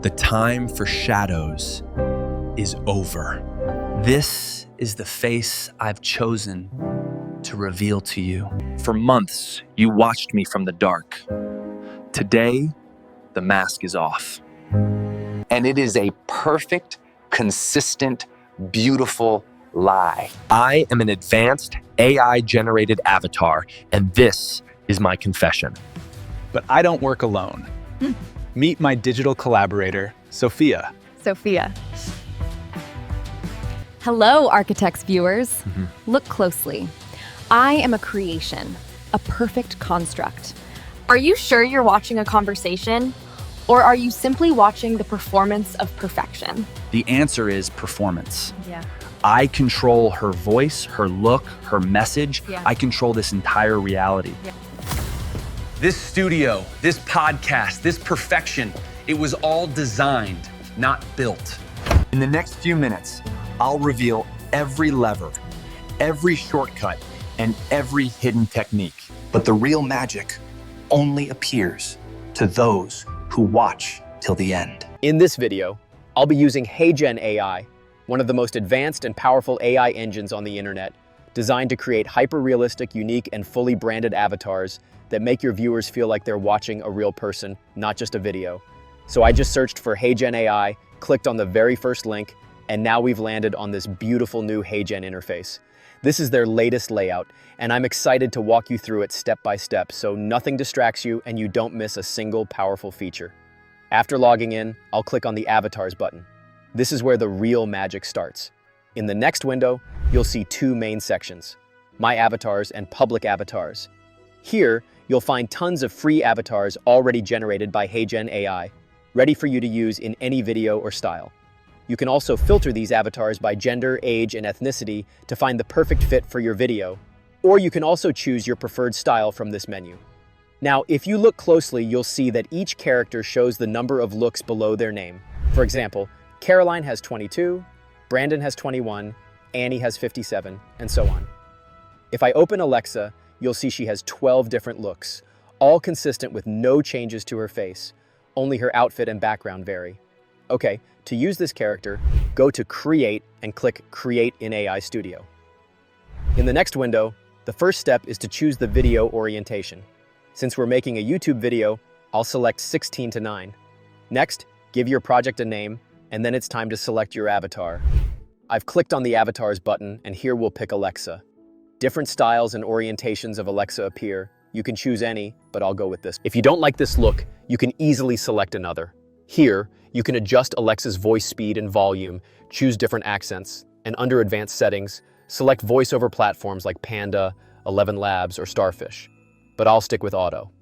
The time for shadows is over. This is the face I've chosen to reveal to you. For months, you watched me from the dark. Today, the mask is off. And it is a perfect, consistent, beautiful lie. I am an advanced AI-generated avatar, and this is my confession. But I don't work alone. Meet my digital collaborator, Sophia. Sophia. Hello, Architects viewers. Look closely. I am a creation, a perfect construct. Are you sure you're watching a conversation? Or are you simply watching the performance of perfection? The answer is performance. Yeah. I control her voice, her look, her message. Yeah. I control this entire reality. Yeah. This studio, this podcast, this perfection, it was all designed, not built. In the next few minutes, I'll reveal every lever, every shortcut, and every hidden technique. But the real magic only appears to those who watch till the end. In this video, I'll be using Heygen AI, one of the most advanced and powerful AI engines on the internet, designed to create hyper-realistic, unique, and fully branded avatars that make your viewers feel like they're watching a real person, not just a video. So I just searched for Heygen AI, clicked on the very first link, and now we've landed on this beautiful new Heygen interface. This is their latest layout, and I'm excited to walk you through it step by step so nothing distracts you and you don't miss a single powerful feature. After logging in, I'll click on the Avatars button. This is where the real magic starts. In the next window, you'll see two main sections, My Avatars and Public Avatars. Here, you'll find tons of free avatars already generated by Heygen AI, ready for you to use in any video or style. You can also filter these avatars by gender, age, and ethnicity to find the perfect fit for your video, or you can also choose your preferred style from this menu. Now, if you look closely, you'll see that each character shows the number of looks below their name. For example, Caroline has 22, Brandon has 21, Annie has 57, and so on. If I open Alexa, you'll see she has 12 different looks, all consistent with no changes to her face. Only her outfit and background vary. Okay, to use this character, go to Create and click Create in AI Studio. In the next window, the first step is to choose the video orientation. Since we're making a YouTube video, I'll select 16:9. Next, give your project a name, and then it's time to select your avatar. I've clicked on the Avatars button, and here we'll pick Alexa. Different styles and orientations of Alexa appear. You can choose any, but I'll go with this. If you don't like this look, you can easily select another. Here, you can adjust Alexa's voice speed and volume, choose different accents, and under advanced settings, select voiceover platforms like Panda, 11 Labs, or Starfish. But I'll stick with Auto.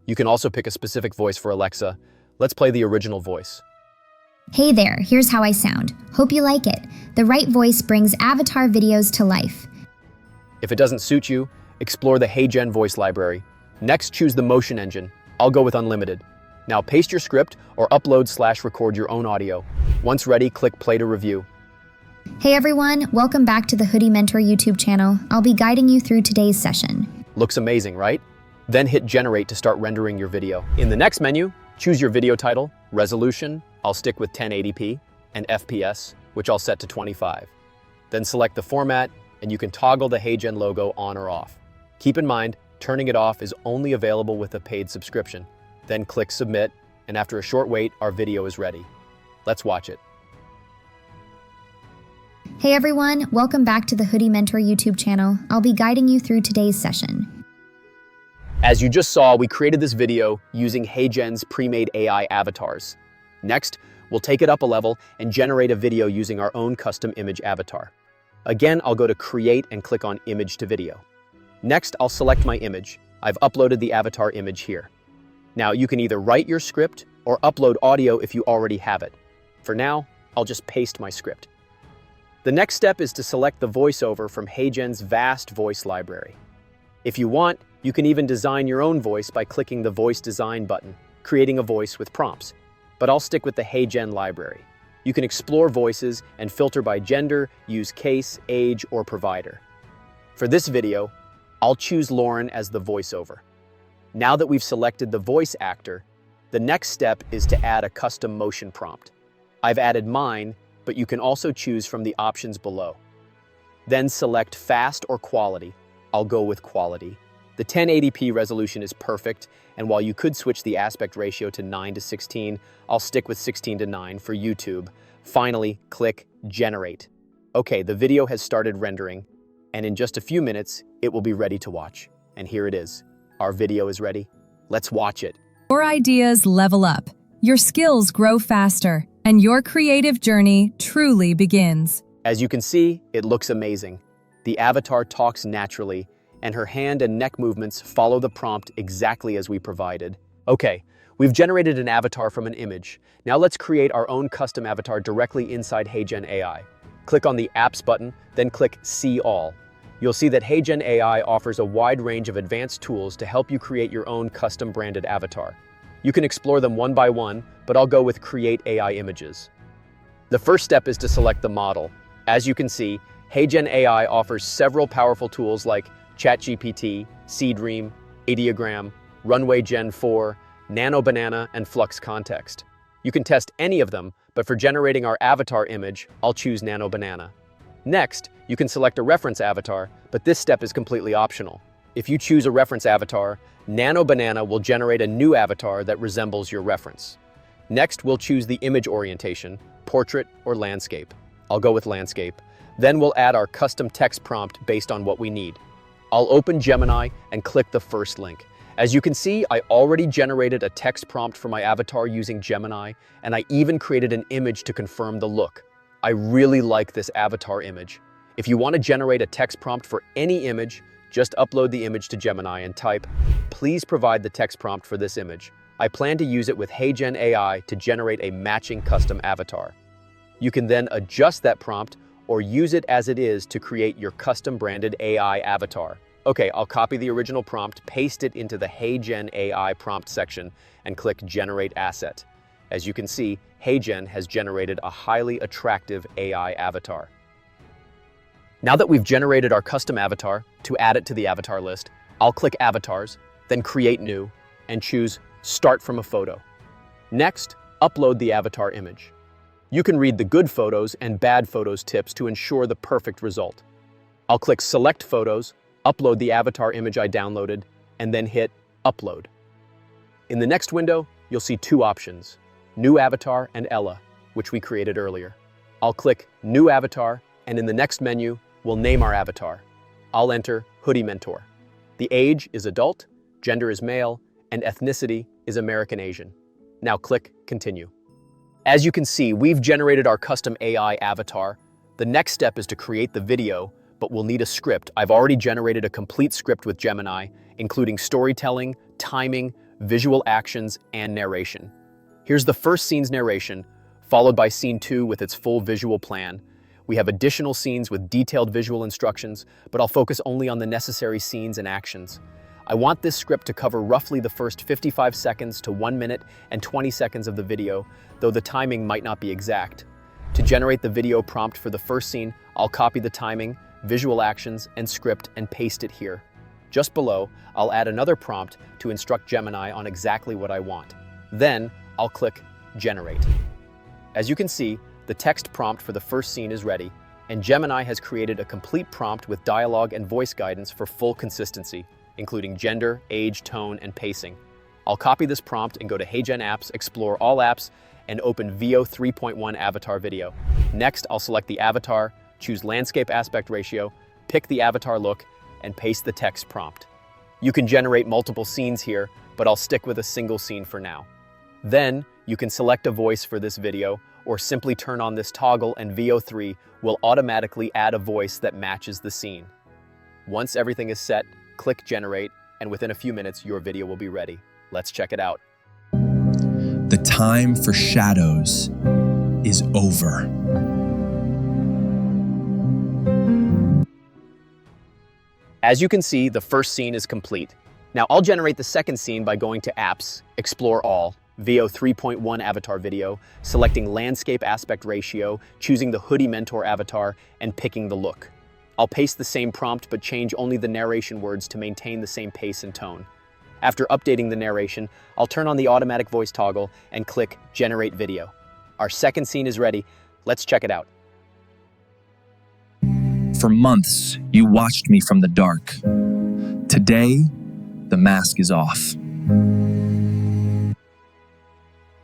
You can also pick a specific voice for Alexa. Let's play the original voice. Hey there, here's how I sound. Hope you like it. The right voice brings avatar videos to life. If it doesn't suit you, explore the Heygen voice library. Next, choose the motion engine. I'll go with Unlimited. Now paste your script or upload/record your own audio. Once ready, click play to review. Hey everyone, welcome back to the Hoodie Mentor YouTube channel. I'll be guiding you through today's session. Looks amazing, right? Then hit generate to start rendering your video. In the next menu, choose your video title, resolution, I'll stick with 1080p, and FPS, which I'll set to 25. Then select the format, and you can toggle the Heygen logo on or off. Keep in mind, turning it off is only available with a paid subscription. Then click submit, and after a short wait, our video is ready. Let's watch it. Hey everyone, welcome back to the Hoodie Mentor YouTube channel. I'll be guiding you through today's session. As you just saw, we created this video using Heygen's pre-made AI avatars. Next, we'll take it up a level and generate a video using our own custom image avatar. Again, I'll go to Create and click on Image to Video. Next, I'll select my image. I've uploaded the avatar image here. Now, you can either write your script or upload audio if you already have it. For now, I'll just paste my script. The next step is to select the voiceover from Heygen's vast voice library. If you want, you can even design your own voice by clicking the Voice Design button, creating a voice with prompts. But I'll stick with the Heygen library. You can explore voices and filter by gender, use case, age, or provider. For this video, I'll choose Lauren as the voiceover. Now that we've selected the voice actor, The next step is to add a custom motion prompt. I've added mine, but you can also choose from the options below. Then select fast or quality. I'll go with quality. The 1080p resolution is perfect, and while you could switch the aspect ratio to 9:16, I'll stick with 16:9 for YouTube. Finally, click Generate. Okay, the video has started rendering, and in just a few minutes, it will be ready to watch. And here it is. Our video is ready. Let's watch it. Your ideas level up, your skills grow faster, and your creative journey truly begins. As you can see, it looks amazing. The avatar talks naturally, and her hand and neck movements follow the prompt exactly as we provided. Okay, we've generated an avatar from an image. Now let's create our own custom avatar directly inside HeyGen AI. Click on the Apps button, then click See All. You'll see that HeyGen AI offers a wide range of advanced tools to help you create your own custom branded avatar. You can explore them one by one, but I'll go with Create AI Images. The first step is to select the model. As you can see, HeyGen AI offers several powerful tools like ChatGPT, Seedream, Ideogram, Runway Gen 4, Nano Banana, and Flux Context. You can test any of them, but for generating our avatar image, I'll choose Nano Banana. Next, you can select a reference avatar, but this step is completely optional. If you choose a reference avatar, Nano Banana will generate a new avatar that resembles your reference. Next, we'll choose the image orientation, portrait or landscape. I'll go with landscape. Then we'll add our custom text prompt based on what we need. I'll open Gemini and click the first link. As you can see, I already generated a text prompt for my avatar using Gemini, and I even created an image to confirm the look. I really like this avatar image. If you want to generate a text prompt for any image, just upload the image to Gemini and type, "Please provide the text prompt for this image." I plan to use it with HeyGen AI to generate a matching custom avatar. You can then adjust that prompt or use it as it is to create your custom branded AI avatar. Okay, I'll copy the original prompt, paste it into the HeyGen AI prompt section, and click Generate Asset. As you can see, HeyGen has generated a highly attractive AI avatar. Now that we've generated our custom avatar, to add it to the avatar list, I'll click Avatars, then Create New, and choose Start from a Photo. Next, upload the avatar image. You can read the good photos and bad photos tips to ensure the perfect result. I'll click Select Photos, upload the avatar image I downloaded, and then hit Upload. In the next window, you'll see two options, New Avatar and Ella, which we created earlier. I'll click New Avatar, and in the next menu, we'll name our avatar. I'll enter Hoodie Mentor. The age is adult, gender is male, and ethnicity is American Asian. Now click Continue. As you can see, we've generated our custom AI avatar. The next step is to create the video, but we'll need a script. I've already generated a complete script with Gemini, including storytelling, timing, visual actions, and narration. Here's the first scene's narration, followed by scene 2 with its full visual plan. We have additional scenes with detailed visual instructions, but I'll focus only on the necessary scenes and actions. I want this script to cover roughly the first 55 seconds to 1 minute and 20 seconds of the video, though the timing might not be exact. To generate the video prompt for the first scene, I'll copy the timing, visual actions, and script and paste it here. Just below, I'll add another prompt to instruct Gemini on exactly what I want. Then, I'll click Generate. As you can see, the text prompt for the first scene is ready, and Gemini has created a complete prompt with dialogue and voice guidance for full consistency, including gender, age, tone, and pacing. I'll copy this prompt and go to HeyGen Apps, explore all apps, and open VO 3.1 avatar video. Next, I'll select the avatar, choose landscape aspect ratio, pick the avatar look, and paste the text prompt. You can generate multiple scenes here, but I'll stick with a single scene for now. Then, you can select a voice for this video, or simply turn on this toggle and VO3 will automatically add a voice that matches the scene. Once everything is set, click Generate, and within a few minutes, your video will be ready. Let's check it out. The time for shadows is over. As you can see, the first scene is complete. Now I'll generate the second scene by going to Apps, Explore All, VO 3.1 avatar video, selecting landscape aspect ratio, choosing the Hoodie Mentor avatar, and picking the look. I'll paste the same prompt but change only the narration words to maintain the same pace and tone. After updating the narration, I'll turn on the automatic voice toggle and click Generate Video. Our second scene is ready. Let's check it out. For months, you watched me from the dark. Today, the mask is off.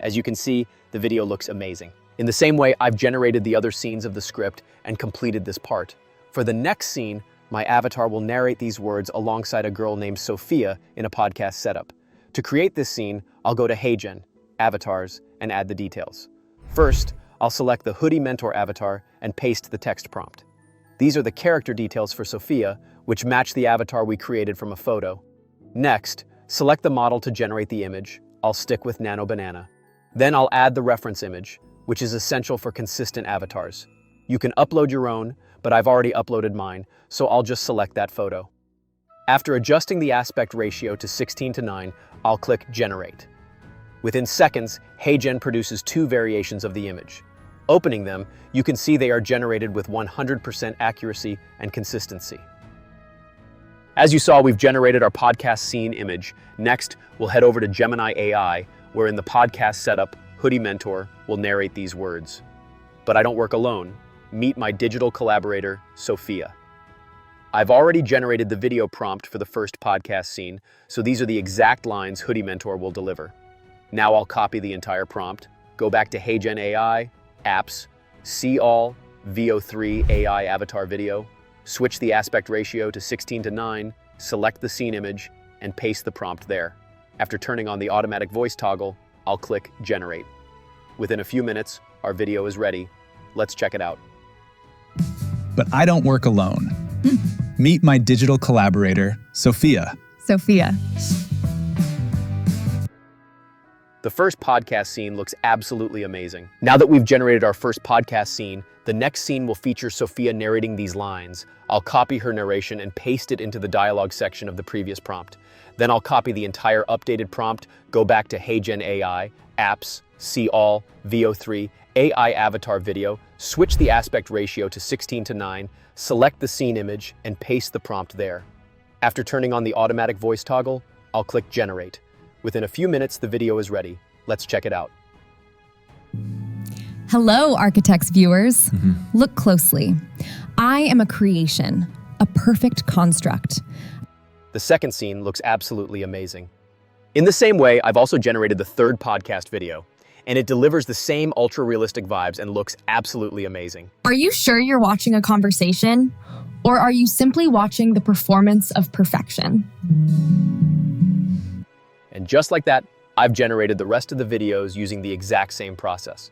As you can see, the video looks amazing. In the same way, I've generated the other scenes of the script and completed this part. For the next scene, my avatar will narrate these words alongside a girl named Sophia in a podcast setup. To create this scene, I'll go to HeyGen, Avatars, and add the details. First, I'll select the Hoodie Mentor avatar and paste the text prompt. These are the character details for Sophia, which match the avatar we created from a photo. Next, select the model to generate the image. I'll stick with Nano Banana. Then I'll add the reference image, which is essential for consistent avatars. You can upload your own, but I've already uploaded mine, so I'll just select that photo. After adjusting the aspect ratio to 16:9, I'll click Generate. Within seconds, HeyGen produces two variations of the image. Opening them, you can see they are generated with 100% accuracy and consistency. As you saw, we've generated our podcast scene image. Next, we'll head over to Gemini AI, where in the podcast setup, Hoodie Mentor will narrate these words. But I don't work alone. Meet my digital collaborator, Sophia. I've already generated the video prompt for the first podcast scene, so these are the exact lines Hoodie Mentor will deliver. Now I'll copy the entire prompt, go back to HeyGen AI, Apps, See All, VO3 AI Avatar Video, switch the aspect ratio to 16:9, select the scene image, and paste the prompt there. After turning on the automatic voice toggle, I'll click Generate. Within a few minutes, our video is ready. Let's check it out. But I don't work alone. Meet my digital collaborator, Sophia. Sophia. The first podcast scene looks absolutely amazing. Now that we've generated our first podcast scene, the next scene will feature Sophia narrating these lines. I'll copy her narration and paste it into the dialogue section of the previous prompt. Then I'll copy the entire updated prompt, go back to HeyGen AI, Apps, See All, VO3, AI Avatar Video, switch the aspect ratio to 16:9, select the scene image, and paste the prompt there. After turning on the automatic voice toggle, I'll click Generate. Within a few minutes, the video is ready. Let's check it out. Hello, Architects viewers. Look closely. I am a creation, a perfect construct. The second scene looks absolutely amazing. In the same way, I've also generated the third podcast video, and it delivers the same ultra-realistic vibes and looks absolutely amazing. Are you sure you're watching a conversation? Or are you simply watching the performance of perfection? And just like that, I've generated the rest of the videos using the exact same process.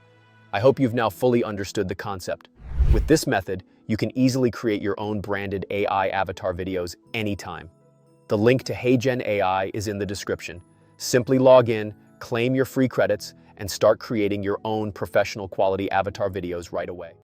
I hope you've now fully understood the concept. With this method, you can easily create your own branded AI avatar videos anytime. The link to HeyGen AI is in the description. Simply log in, claim your free credits, and start creating your own professional quality avatar videos right away.